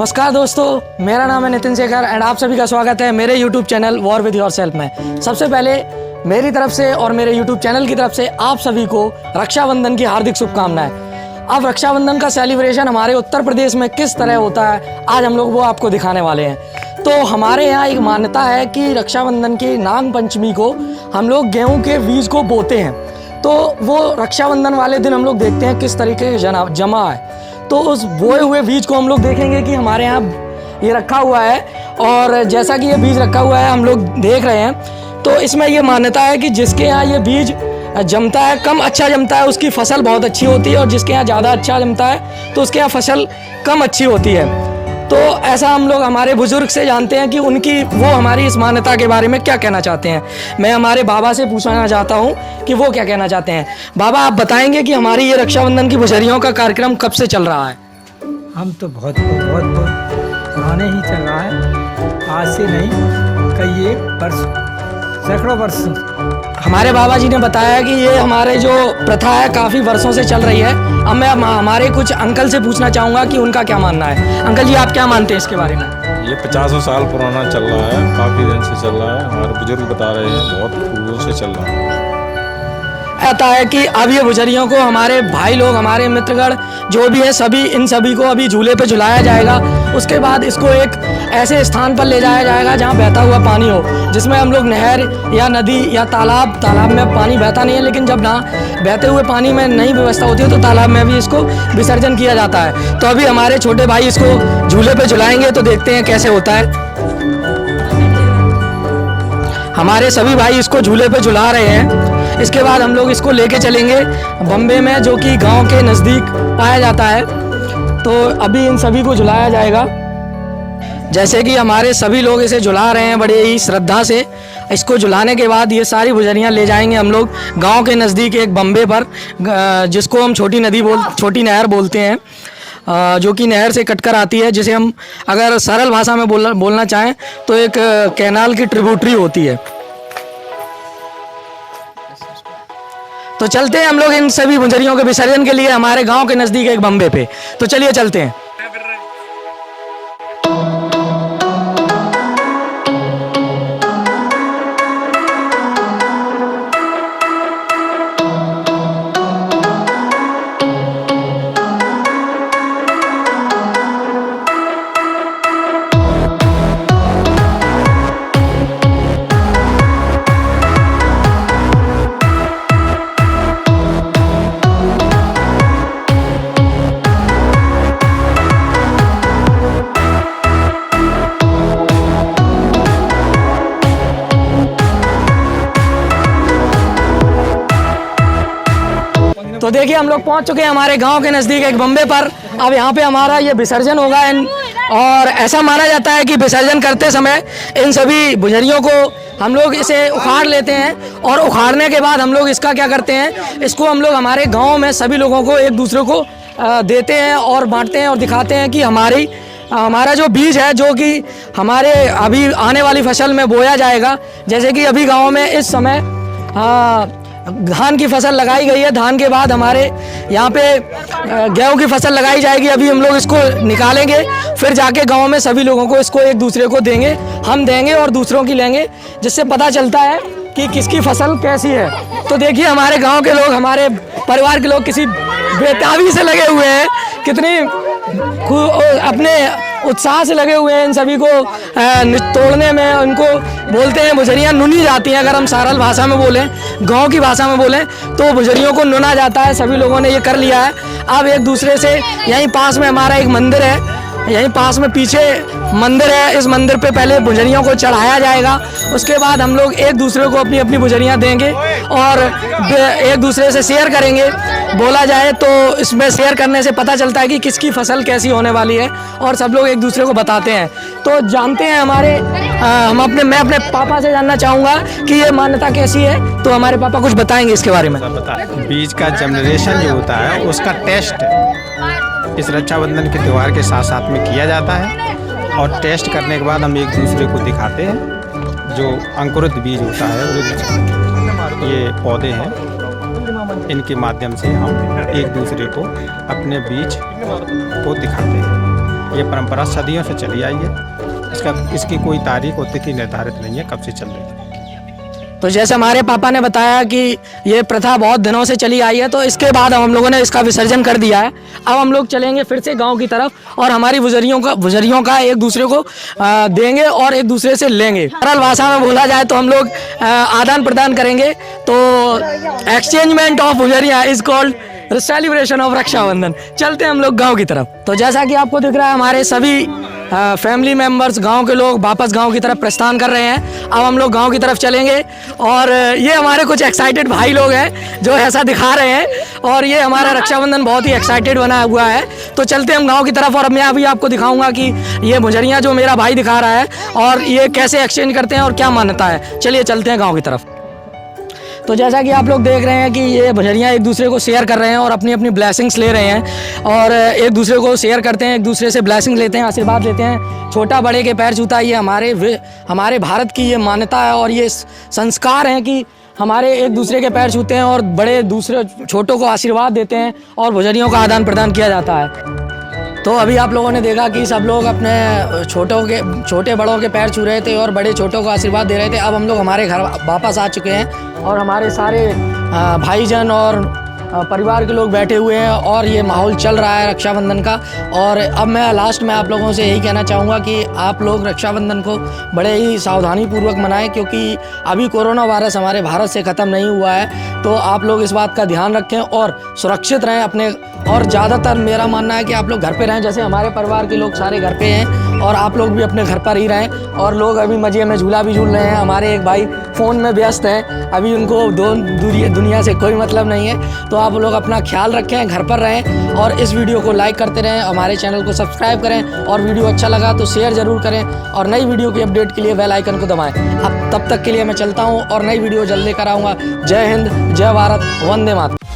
नमस्कार दोस्तों, मेरा नाम है नितिन शेखर एंड आप सभी का स्वागत है मेरे YouTube channel war with yourself में। सबसे पहले मेरी तरफ से और मेरे YouTube चैनल की तरफ से आप सभी को रक्षाबंधन की हार्दिक शुभकामनाएं। अब रक्षाबंधन का सेलिब्रेशन हमारे उत्तर प्रदेश में किस तरह होता है, आज हम लोग वो आपको दिखाने वाले हैं। तो हमारे यहाँ एक मान्यता है कि रक्षाबंधन की नाग पंचमी को हम लोग गेहूँ के बीज को बोते हैं। तो वो रक्षाबंधन वाले दिन हम लोग देखते हैं किस तरीके के जमा है। तो उस बोए हुए बीज को हम लोग देखेंगे कि हमारे यहाँ ये रखा हुआ है, और जैसा कि ये बीज रखा हुआ है हम लोग देख रहे हैं। तो इसमें ये मान्यता है कि जिसके यहाँ ये बीज जमता है, कम अच्छा जमता है, उसकी फसल बहुत अच्छी होती है, और जिसके यहाँ ज़्यादा अच्छा जमता है तो उसके यहाँ फसल कम अच्छी होती है। तो ऐसा हम लोग हमारे बुजुर्ग से जानते हैं कि उनकी वो हमारी इस मान्यता के बारे में क्या कहना चाहते हैं। मैं हमारे बाबा से पूछना चाहता हूँ कि वो क्या कहना चाहते हैं। बाबा, आप बताएंगे कि हमारी ये रक्षाबंधन की बुझरियों का कार्यक्रम कब से चल रहा है? हम तो बहुत पुराने ही चल रहा है, आज से नहीं, कई वर्ष, सैकड़ों वर्ष। हमारे बाबा जी ने बताया कि ये हमारे जो प्रथा है काफ़ी वर्षों से चल रही है। अब मैं हमारे कुछ अंकल से पूछना चाहूँगा कि उनका क्या मानना है। अंकल जी, आप क्या मानते हैं इसके बारे में? ये 50 साल पुराना चल रहा है, काफ़ी दिन से चल रहा है। हमारे बुजुर्ग बता रहे हैं बहुत पूर्वों से चल रहा है। ऐसा है कि अब ये बुझरियों को हमारे भाई लोग, हमारे मित्रगण जो भी है, सभी इन सभी को अभी झूले पे झुलाया जाएगा। उसके बाद इसको एक ऐसे स्थान पर ले जाया जाएगा जहाँ बहता हुआ पानी हो, जिसमें हम लोग नहर या नदी या तालाब में पानी बहता नहीं है, लेकिन जब ना बहते हुए पानी में नहीं व्यवस्था होती है तो तालाब में भी इसको विसर्जन किया जाता है। तो अभी हमारे छोटे भाई इसको झूले पर झुलाएंगे, तो देखते हैं कैसे होता है। हमारे सभी भाई इसको झूले पे झुला रहे हैं। इसके बाद हम लोग इसको लेके चलेंगे बम्बे में, जो कि गांव के नज़दीक पाया जाता है। तो अभी इन सभी को झुलाया जाएगा, जैसे कि हमारे सभी लोग इसे झुला रहे हैं बड़े ही श्रद्धा से। इसको झुलाने के बाद ये सारी बुझरियाँ ले जाएंगे हम लोग गाँव के नज़दीक एक बम्बे पर, जिसको हम छोटी नहर बोलते हैं, जो कि नहर से कटकर आती है, जिसे हम अगर सरल भाषा में बोलना चाहें तो एक कैनाल की ट्रिब्यूटरी होती है। तो चलते हैं हम लोग इन सभी बुझरियों के विसर्जन के लिए हमारे गांव के नज़दीक एक बम्बे पे। तो चलिए चलते हैं। तो देखिए, हम लोग पहुंच चुके हैं हमारे गांव के नज़दीक एक बम्बे पर। अब यहाँ पे हमारा ये विसर्जन होगा, और ऐसा माना जाता है कि विसर्जन करते समय इन सभी बुझरियों को हम लोग इसे उखाड़ लेते हैं, और उखाड़ने के बाद हम लोग इसका क्या करते हैं, इसको हम लोग हमारे गांव में सभी लोगों को एक दूसरे को देते हैं और बांटते हैं, और दिखाते हैं कि हमारा जो बीज है, जो कि हमारे अभी आने वाली फसल में बोया जाएगा। जैसे कि अभी गाँव में इस समय धान की फसल लगाई गई है। धान के बाद हमारे यहाँ पे गेहूं की फसल लगाई जाएगी। अभी हम लोग इसको निकालेंगे, फिर जाके गांव में सभी लोगों को इसको एक दूसरे को देंगे, हम देंगे और दूसरों की लेंगे, जिससे पता चलता है कि किसकी फसल कैसी है। तो देखिए, हमारे गांव के लोग, हमारे परिवार के लोग किसी बेताबी से लगे हुए हैं, कितनी अपने उत्साह से लगे हुए हैं इन सभी को तोड़ने में। उनको बोलते हैं बुझरियाँ नुनी जाती हैं, अगर हम सरल भाषा में बोलें, गांव की भाषा में बोलें तो बुझरियों को नुना जाता है। सभी लोगों ने ये कर लिया है। अब एक दूसरे से, यहीं पास में हमारा एक मंदिर है, यहीं पास में पीछे मंदिर है, इस मंदिर पे पहले बुझरियों को चढ़ाया जाएगा। उसके बाद हम लोग एक दूसरे को अपनी अपनी बुझरियाँ देंगे और एक दूसरे से शेयर करेंगे। बोला जाए तो इसमें शेयर करने से पता चलता है कि किसकी फसल कैसी होने वाली है, और सब लोग एक दूसरे को बताते हैं। तो जानते हैं मैं अपने पापा से जानना चाहूँगा कि ये मान्यता कैसी है, तो हमारे पापा कुछ बताएंगे इसके बारे में। बीज का जनरेशन जो होता है उसका टेस्ट इस रक्षाबंधन के त्यौहार के साथ साथ में किया जाता है, और टेस्ट करने के बाद हम एक दूसरे को दिखाते हैं। जो अंकुरित बीज होता है, ये पौधे हैं, इनके माध्यम से हम एक दूसरे को अपने बीज को दिखाते हैं। ये परंपरा सदियों से चली आई है। इसकी कोई तारीख होती की निर्धारित नहीं है कब से चल रही है। तो जैसे हमारे पापा ने बताया कि ये प्रथा बहुत दिनों से चली आई है, तो इसके बाद हम लोगों ने इसका विसर्जन कर दिया है। अब हम लोग चलेंगे फिर से गांव की तरफ और हमारी बुजुर्गियों का एक दूसरे को देंगे और एक दूसरे से लेंगे। सरल भाषा में बोला जाए तो हम लोग आदान प्रदान करेंगे। तो एक्सचेंजमेंट ऑफ बुजुर्गियां is called celebration of Rakshabandhan. चलते हैं हम लोग गाँव की तरफ। तो जैसा कि आपको दिख रहा है, हमारे सभी फैमिली मेंबर्स, गांव के लोग वापस गांव की तरफ प्रस्थान कर रहे हैं। अब हम लोग गांव की तरफ चलेंगे और ये हमारे कुछ एक्साइटेड भाई लोग हैं जो ऐसा दिखा रहे हैं और ये हमारा रक्षाबंधन बहुत ही एक्साइटेड बना हुआ है। तो चलते हम गांव की तरफ और मैं अभी आपको दिखाऊंगा कि ये मुजरियाँ जो मेरा भाई दिखा रहा है और ये कैसे एक्सचेंज करते हैं और क्या मान्यता है। चलिए चलते हैं गाँव की तरफ। तो जैसा कि आप लोग देख रहे हैं कि ये भजरियाँ एक दूसरे को शेयर कर रहे हैं और अपनी अपनी ब्लेसिंग्स ले रहे हैं और एक दूसरे को शेयर करते हैं, एक दूसरे से ब्लेसिंग लेते हैं, आशीर्वाद लेते हैं। छोटा बड़े के पैर छूता, ये हमारे भारत की ये मान्यता है और ये संस्कार हैं कि हमारे एक दूसरे के पैर छूते हैं और बड़े दूसरे छोटों को आशीर्वाद देते हैं और भजरियों का आदान प्रदान किया जाता है। तो अभी आप लोगों ने देखा कि सब लोग अपने छोटे बड़ों के पैर छू रहे थे और बड़े छोटों को आशीर्वाद दे रहे थे। अब हम लोग हमारे घर वापस आ चुके हैं और हमारे सारे भाईजान और परिवार के लोग बैठे हुए हैं और ये माहौल चल रहा है रक्षाबंधन का। और अब मैं लास्ट में आप लोगों से यही कहना चाहूँगा कि आप लोग रक्षाबंधन को बड़े ही सावधानी पूर्वक मनाएं, क्योंकि अभी कोरोना वायरस हमारे भारत से ख़त्म नहीं हुआ है। तो आप लोग इस बात का ध्यान रखें और सुरक्षित रहें अपने। और ज़्यादातर मेरा मानना है कि आप लोग घर पे रहें, जैसे हमारे परिवार के लोग सारे घर पे हैं और आप लोग भी अपने घर पर ही रहें। और लोग अभी मज़े में झूला भी झूल रहे हैं। हमारे एक भाई फ़ोन में व्यस्त हैं, अभी उनको दुनिया से कोई मतलब नहीं है। तो आप लोग अपना ख्याल रखें, घर पर रहें और इस वीडियो को लाइक करते रहें, हमारे चैनल को सब्सक्राइब करें और वीडियो अच्छा लगा तो शेयर ज़रूर करें और नई वीडियो की अपडेट के लिए बेल आइकन को दबाएं। अब तब तक के लिए मैं चलता हूँ और नई वीडियो जल्दी कराऊँगा। जय हिंद, जय भारत, वंदे मातरम।